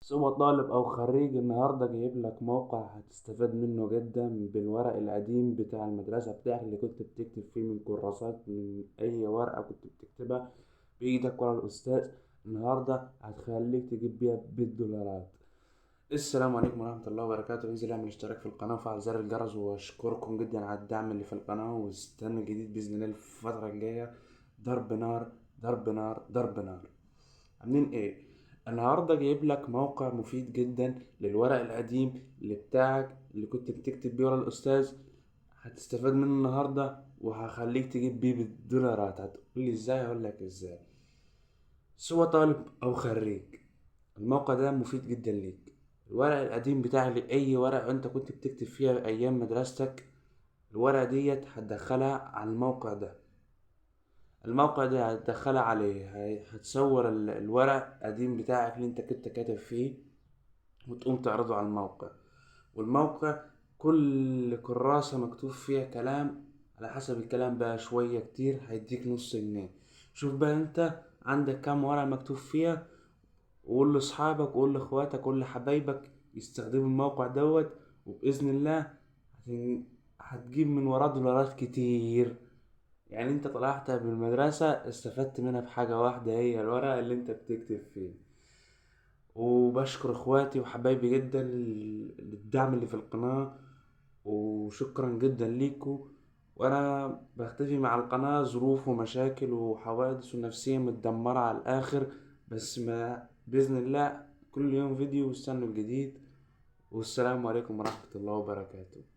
سواء طالب أو خريج، النهاردة جايب لك موقع هتستفاد منه جدا بالورق القديم بتاع المدرسة بتاعك اللي كنت بتكتب فيه من كراسات، من أي ورقة كنت بتكتبها بإيدك ورا الأستاذ. النهاردة هتخليك تجيب بيها $100. السلام عليكم ورحمة الله وبركاته. انزل اعمل اشتراك في القناة وفعل زر الجرس، واشكركم جدا على الدعم اللي في القناة، واستنى الجديد بإذن الله في الفترة الجاية. ضرب نار ضرب نار ضرب نار. عاملين ايه؟ النهارده جايب لك موقع مفيد جدا للورق القديم اللي بتاعك اللي كنت بتكتب بيه ورا الاستاذ. هتستفاد منه النهارده وهخليك تجيب بيه بالدولارات. هتقولي ازاي؟ هقولك ازاي. سواء طالب او خريج، الموقع ده مفيد جدا ليك. الورق القديم بتاعك لأي ورقة انت كنت بتكتب فيها ايام مدرستك، الورقة ديت هتدخلها على الموقع ده. الموقع ده هتدخلها عليه، هتصور الورق القديم بتاعك اللي انت كنت كاتب فيه وتقوم تعرضه على الموقع. والموقع كل كراسة مكتوب فيها كلام، على حسب الكلام بقى شوية كتير هيديك $0.5. شوف بقى انت عندك كام ورقة مكتوب فيها، وقول لاصحابك وقول لاخواتك وقول لحبايبك يستخدموا الموقع دوت. وبإذن الله هتجيب من وراه دولارات كتير. يعني انت طلعت بالمدرسة استفدت منها بحاجة واحدة، هي الورقة اللي انت بتكتب فيه. وبشكر اخواتي وحبايبي جدا للدعم اللي في القناة، وشكرا جدا ليكو. وانا بختفي مع القناة، ظروف ومشاكل وحوادث ونفسية متدمرة على الاخر، بس ما بإذن الله كل يوم فيديو واستنوا الجديد. والسلام عليكم ورحمة الله وبركاته.